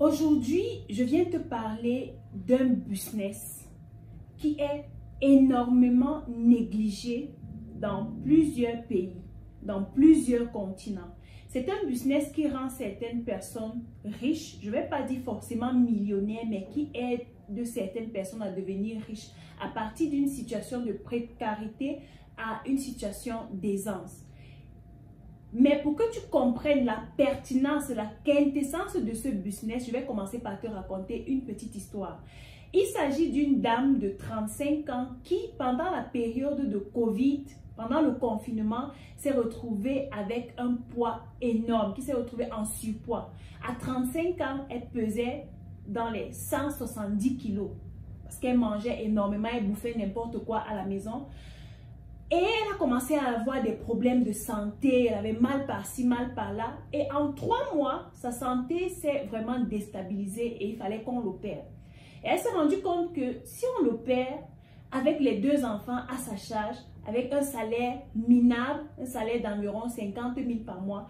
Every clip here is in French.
Aujourd'hui, je viens te parler d'un business qui est énormément négligé dans plusieurs pays, dans plusieurs continents. C'est un business qui rend certaines personnes riches, je ne vais pas dire forcément millionnaires, mais qui aide de certaines personnes à devenir riches à partir d'une situation de précarité à une situation d'aisance. Mais pour que tu comprennes la pertinence, la quintessence de ce business, je vais commencer par te raconter une petite histoire. Il s'agit d'une dame de 35 ans qui, pendant la période de Covid, pendant le confinement, s'est retrouvée avec un poids énorme, qui s'est retrouvée en surpoids. À 35 ans, elle pesait dans les 170 kilos parce qu'elle mangeait énormément, elle bouffait n'importe quoi à la maison. Et elle a commencé à avoir des problèmes de santé, elle avait mal par-ci, mal par-là. Et en 3 mois, sa santé s'est vraiment déstabilisée et il fallait qu'on l'opère. Et elle s'est rendue compte que si on l'opère, avec les 2 enfants à sa charge, avec un salaire minable, un salaire d'environ 50 000 par mois,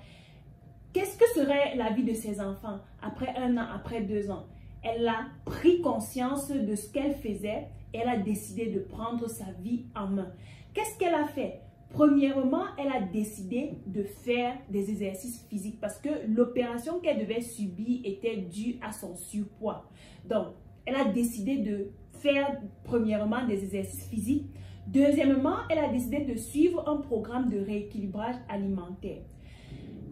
qu'est-ce que serait la vie de ses enfants après 1 an, après 2 ans? Elle a pris conscience de ce qu'elle faisait et elle a décidé de prendre sa vie en main. Qu'est-ce qu'elle a fait? Premièrement, elle a décidé de faire des exercices physiques parce que l'opération qu'elle devait subir était due à son surpoids. Donc, elle a décidé de faire premièrement des exercices physiques. Deuxièmement, elle a décidé de suivre un programme de rééquilibrage alimentaire.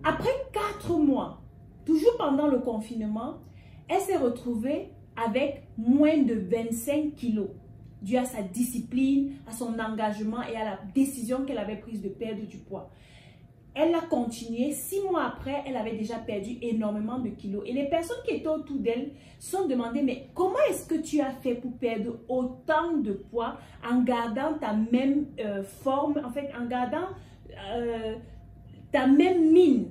Après 4 mois, toujours pendant le confinement, elle s'est retrouvée avec moins de 25 kilos. Dû à sa discipline, à son engagement et à la décision qu'elle avait prise de perdre du poids. Elle a continué. 6 mois après, elle avait déjà perdu énormément de kilos. Et les personnes qui étaient autour d'elle se sont demandées, mais comment est-ce que tu as fait pour perdre autant de poids en gardant ta même forme, en fait, en gardant ta même mine?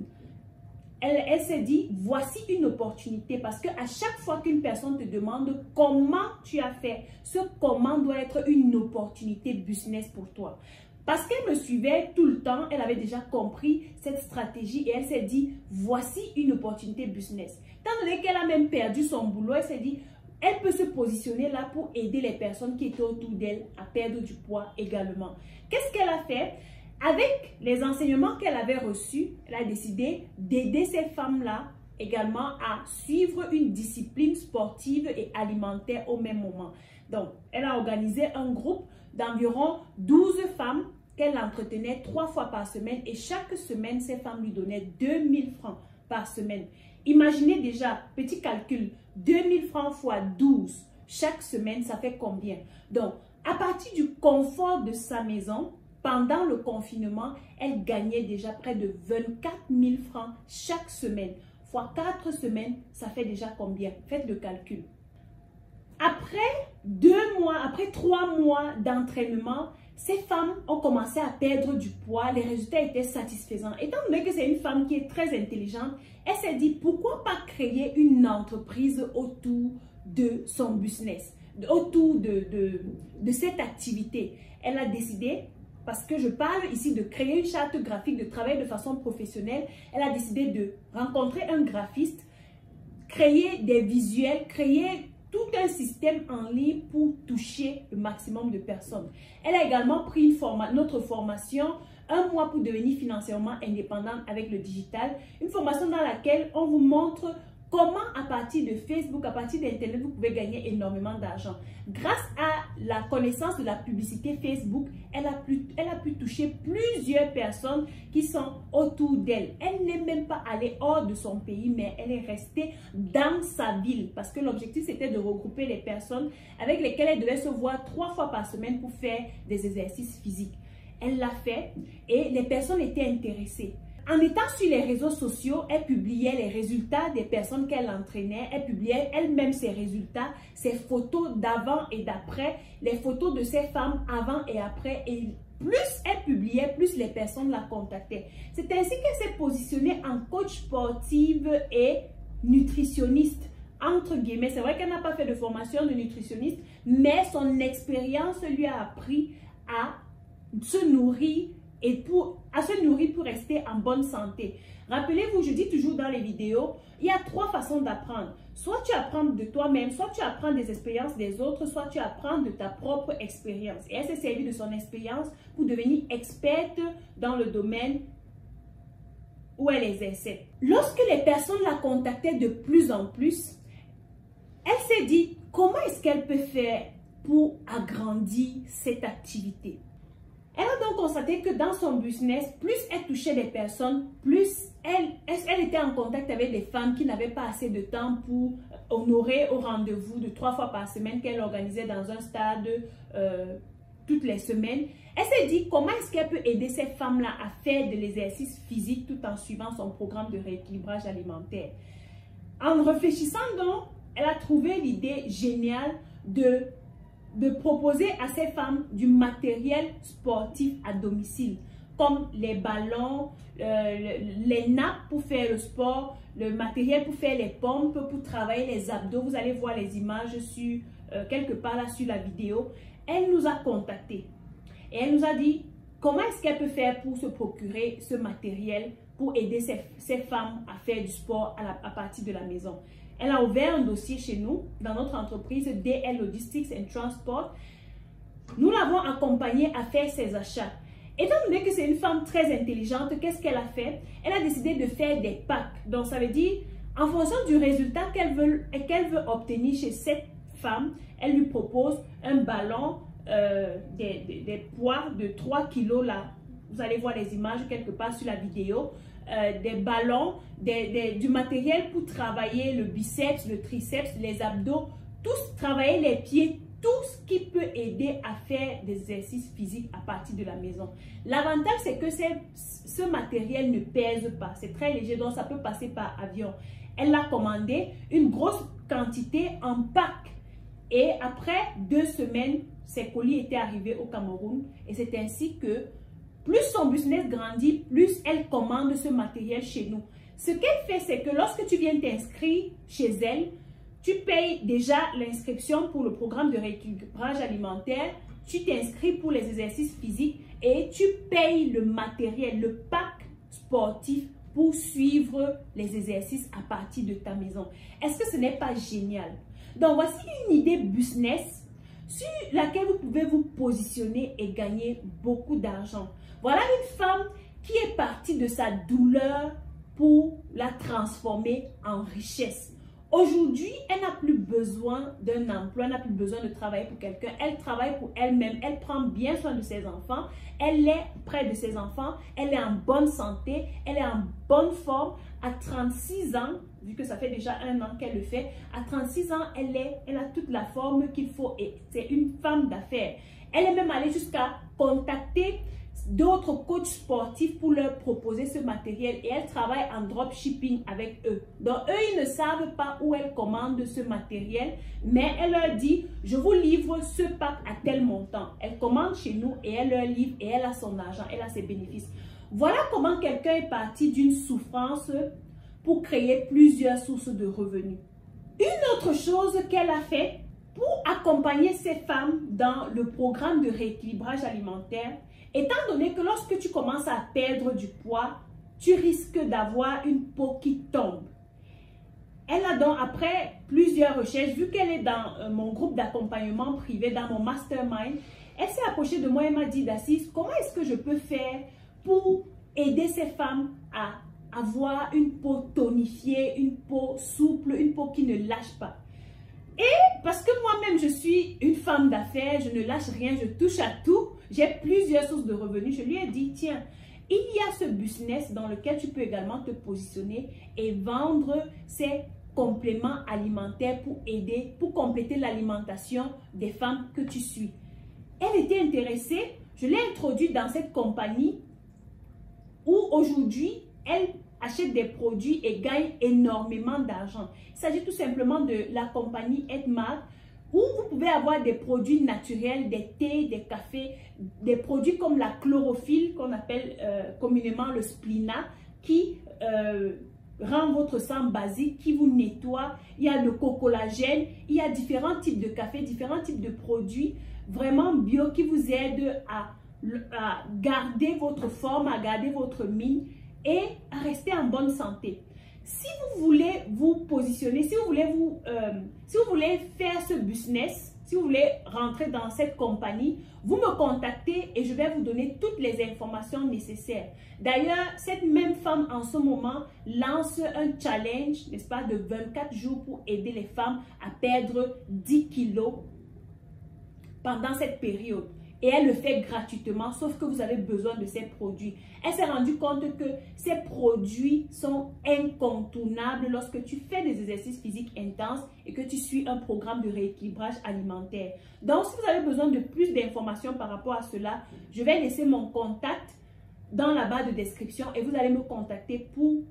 Elle s'est dit, voici une opportunité parce qu'à chaque fois qu'une personne te demande comment tu as fait, ce comment doit être une opportunité business pour toi. Parce qu'elle me suivait tout le temps, elle avait déjà compris cette stratégie et elle s'est dit, voici une opportunité business. Tant donné qu'elle a même perdu son boulot, elle s'est dit, elle peut se positionner là pour aider les personnes qui étaient autour d'elle à perdre du poids également. Qu'est-ce qu'elle a fait? Avec les enseignements qu'elle avait reçus, elle a décidé d'aider ces femmes-là également à suivre une discipline sportive et alimentaire au même moment. Donc, elle a organisé un groupe d'environ 12 femmes qu'elle entretenait 3 fois par semaine et chaque semaine, ces femmes lui donnaient 2000 francs par semaine. Imaginez déjà, petit calcul, 2000 francs fois 12 chaque semaine, ça fait combien? Donc, à partir du confort de sa maison, pendant le confinement, elle gagnait déjà près de 24 000 francs chaque semaine. Fois 4 semaines, ça fait déjà combien? Faites le calcul. Après 2 mois, après 3 mois d'entraînement, ces femmes ont commencé à perdre du poids. Les résultats étaient satisfaisants. Étant donné que c'est une femme qui est très intelligente, elle s'est dit pourquoi pas créer une entreprise autour de son business, autour de cette activité. Elle a décidé, parce que je parle ici de créer une charte graphique, de travailler de façon professionnelle, elle a décidé de rencontrer un graphiste, créer des visuels, créer tout un système en ligne pour toucher le maximum de personnes. Elle a également pris notre formation, 1 mois pour devenir financièrement indépendante avec le digital, une formation dans laquelle on vous montre comment à partir de Facebook, à partir d'Internet, vous pouvez gagner énormément d'argent. Grâce à la connaissance de la publicité Facebook, elle a pu toucher plusieurs personnes qui sont autour d'elle. Elle n'est même pas allée hors de son pays, mais elle est restée dans sa ville. Parce que l'objectif, c'était de regrouper les personnes avec lesquelles elle devait se voir 3 fois par semaine pour faire des exercices physiques. Elle l'a fait et les personnes étaient intéressées. En étant sur les réseaux sociaux, elle publiait les résultats des personnes qu'elle entraînait. Elle publiait elle-même ses résultats, ses photos d'avant et d'après, les photos de ces femmes avant et après. Et plus elle publiait, plus les personnes la contactaient. C'est ainsi qu'elle s'est positionnée en coach sportive et nutritionniste. Entre guillemets, c'est vrai qu'elle n'a pas fait de formation de nutritionniste, mais son expérience lui a appris à se nourrir et à se nourrir pour rester en bonne santé. Rappelez-vous, je dis toujours dans les vidéos, il y a 3 façons d'apprendre. Soit tu apprends de toi-même, soit tu apprends des expériences des autres, soit tu apprends de ta propre expérience. Et elle s'est servie de son expérience pour devenir experte dans le domaine où elle exerçait. Lorsque les personnes la contactaient de plus en plus, elle s'est dit, comment est-ce qu'elle peut faire pour agrandir cette activité? Elle a donc constaté que dans son business, plus elle touchait des personnes, plus elle était en contact avec des femmes qui n'avaient pas assez de temps pour honorer au rendez-vous de 3 fois par semaine qu'elle organisait dans un stade toutes les semaines. Elle s'est dit comment est-ce qu'elle peut aider ces femmes-là à faire de l'exercice physique tout en suivant son programme de rééquilibrage alimentaire. En réfléchissant donc, elle a trouvé l'idée géniale de proposer à ces femmes du matériel sportif à domicile, comme les ballons, les nappes pour faire le sport, le matériel pour faire les pompes, pour travailler les abdos. Vous allez voir les images quelque part là sur la vidéo. Elle nous a contactés et elle nous a dit comment est-ce qu'elle peut faire pour se procurer ce matériel pour aider ces femmes à faire du sport à partir de la maison. Elle a ouvert un dossier chez nous, dans notre entreprise DL Logistics and Transport. Nous l'avons accompagnée à faire ses achats. Étant donné que c'est une femme très intelligente, qu'est-ce qu'elle a fait? Elle a décidé de faire des packs. Donc, ça veut dire, en fonction du résultat qu'elle veut obtenir chez cette femme, elle lui propose un ballon, des poids de 3 kilos là. Vous allez voir les images quelque part sur la vidéo. Des ballons, du matériel pour travailler le biceps, le triceps, les abdos, tous travailler les pieds, tout ce qui peut aider à faire des exercices physiques à partir de la maison. L'avantage, c'est que ce matériel ne pèse pas, c'est très léger, donc ça peut passer par avion. Elle a commandé une grosse quantité en pack et après 2 semaines, ses colis étaient arrivés au Cameroun et c'est ainsi que plus son business grandit, plus elle commande ce matériel chez nous. Ce qu'elle fait, c'est que lorsque tu viens t'inscrire chez elle, tu payes déjà l'inscription pour le programme de rééquilibrage alimentaire, tu t'inscris pour les exercices physiques et tu payes le matériel, le pack sportif pour suivre les exercices à partir de ta maison. Est-ce que ce n'est pas génial? Donc, voici une idée business sur laquelle vous pouvez vous positionner et gagner beaucoup d'argent. Voilà une femme qui est partie de sa douleur pour la transformer en richesse. Aujourd'hui, elle n'a plus besoin d'un emploi, elle n'a plus besoin de travailler pour quelqu'un. Elle travaille pour elle-même, elle prend bien soin de ses enfants, elle est près de ses enfants, elle est en bonne santé, elle est en bonne forme. À 36 ans, vu que ça fait déjà 1 an qu'elle le fait, à 36 ans, elle a toute la forme qu'il faut et c'est une femme d'affaires. Elle est même allée jusqu'à contacter d'autres coachs sportifs pour leur proposer ce matériel et elle travaille en dropshipping avec eux. Donc, eux, ils ne savent pas où elle commande ce matériel, mais elle leur dit, je vous livre ce pack à tel montant. Elle commande chez nous et elle leur livre et elle a son argent, elle a ses bénéfices. Voilà comment quelqu'un est parti d'une souffrance pour créer plusieurs sources de revenus. Une autre chose qu'elle a fait pour accompagner ces femmes dans le programme de rééquilibrage alimentaire, étant donné que lorsque tu commences à perdre du poids, tu risques d'avoir une peau qui tombe. Elle a donc, après plusieurs recherches, vu qu'elle est dans mon groupe d'accompagnement privé, dans mon mastermind, elle s'est approchée de moi et m'a dit, Dassis, comment est-ce que je peux faire pour aider ces femmes à avoir une peau tonifiée, une peau souple, une peau qui ne lâche pas? Et parce que moi-même, je suis une femme d'affaires, je ne lâche rien, je touche à tout, j'ai plusieurs sources de revenus. Je lui ai dit, tiens, il y a ce business dans lequel tu peux également te positionner et vendre ces compléments alimentaires pour aider, pour compléter l'alimentation des femmes que tu suis. Elle était intéressée, je l'ai introduite dans cette compagnie où aujourd'hui, elle achète des produits et gagne énormément d'argent. Il s'agit tout simplement de la compagnie Edmar, où vous pouvez avoir des produits naturels, des thés, des cafés, des produits comme la chlorophylle, qu'on appelle communément le splina, qui rend votre sang basique, qui vous nettoie. Il y a le cocollagène, il y a différents types de café, différents types de produits vraiment bio qui vous aident à à garder votre forme, à garder votre mine et à rester en bonne santé. Si vous voulez vous positionner, si vous voulez faire ce business, si vous voulez rentrer dans cette compagnie, vous me contactez et je vais vous donner toutes les informations nécessaires. D'ailleurs, cette même femme en ce moment lance un challenge, n'est-ce pas, de 24 jours pour aider les femmes à perdre 10 kilos pendant cette période. Et elle le fait gratuitement, sauf que vous avez besoin de ces produits. Elle s'est rendue compte que ces produits sont incontournables lorsque tu fais des exercices physiques intenses et que tu suis un programme de rééquilibrage alimentaire. Donc, si vous avez besoin de plus d'informations par rapport à cela, je vais laisser mon contact dans la barre de description et vous allez me contacter pour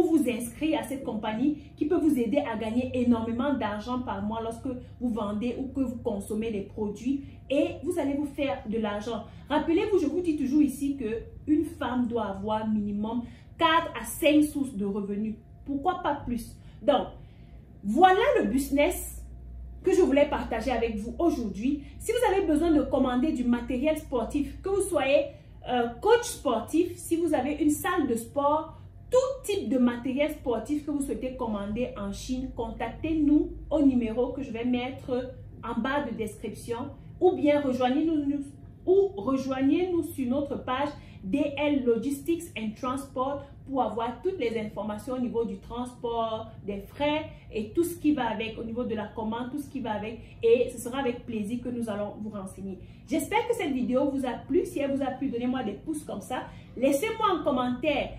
vous inscrire à cette compagnie qui peut vous aider à gagner énormément d'argent par mois lorsque vous vendez ou que vous consommez les produits et vous allez vous faire de l'argent. Rappelez-vous, je vous dis toujours ici qu'une femme doit avoir minimum 4 à 5 sources de revenus. Pourquoi pas plus? Donc, voilà le business que je voulais partager avec vous aujourd'hui. Si vous avez besoin de commander du matériel sportif, que vous soyez coach sportif, si vous avez une salle de sport, tout type de matériel sportif que vous souhaitez commander en Chine, contactez-nous au numéro que je vais mettre en bas de description ou bien rejoignez-nous sur notre page DL Logistics and Transport pour avoir toutes les informations au niveau du transport, des frais et tout ce qui va avec, au niveau de la commande, tout ce qui va avec. Et ce sera avec plaisir que nous allons vous renseigner. J'espère que cette vidéo vous a plu. Si elle vous a plu, donnez-moi des pouces comme ça. Laissez-moi en commentaire.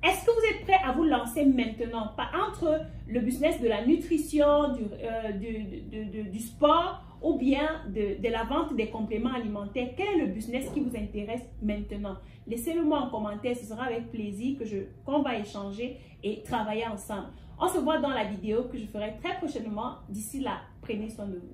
Est-ce que vous êtes prêt à vous lancer maintenant? Pas entre le business de la nutrition, du sport ou bien de la vente des compléments alimentaires? Quel est le business qui vous intéresse maintenant? Laissez-le moi en commentaire, ce sera avec plaisir qu'on va échanger et travailler ensemble. On se voit dans la vidéo que je ferai très prochainement. D'ici là, prenez soin de vous.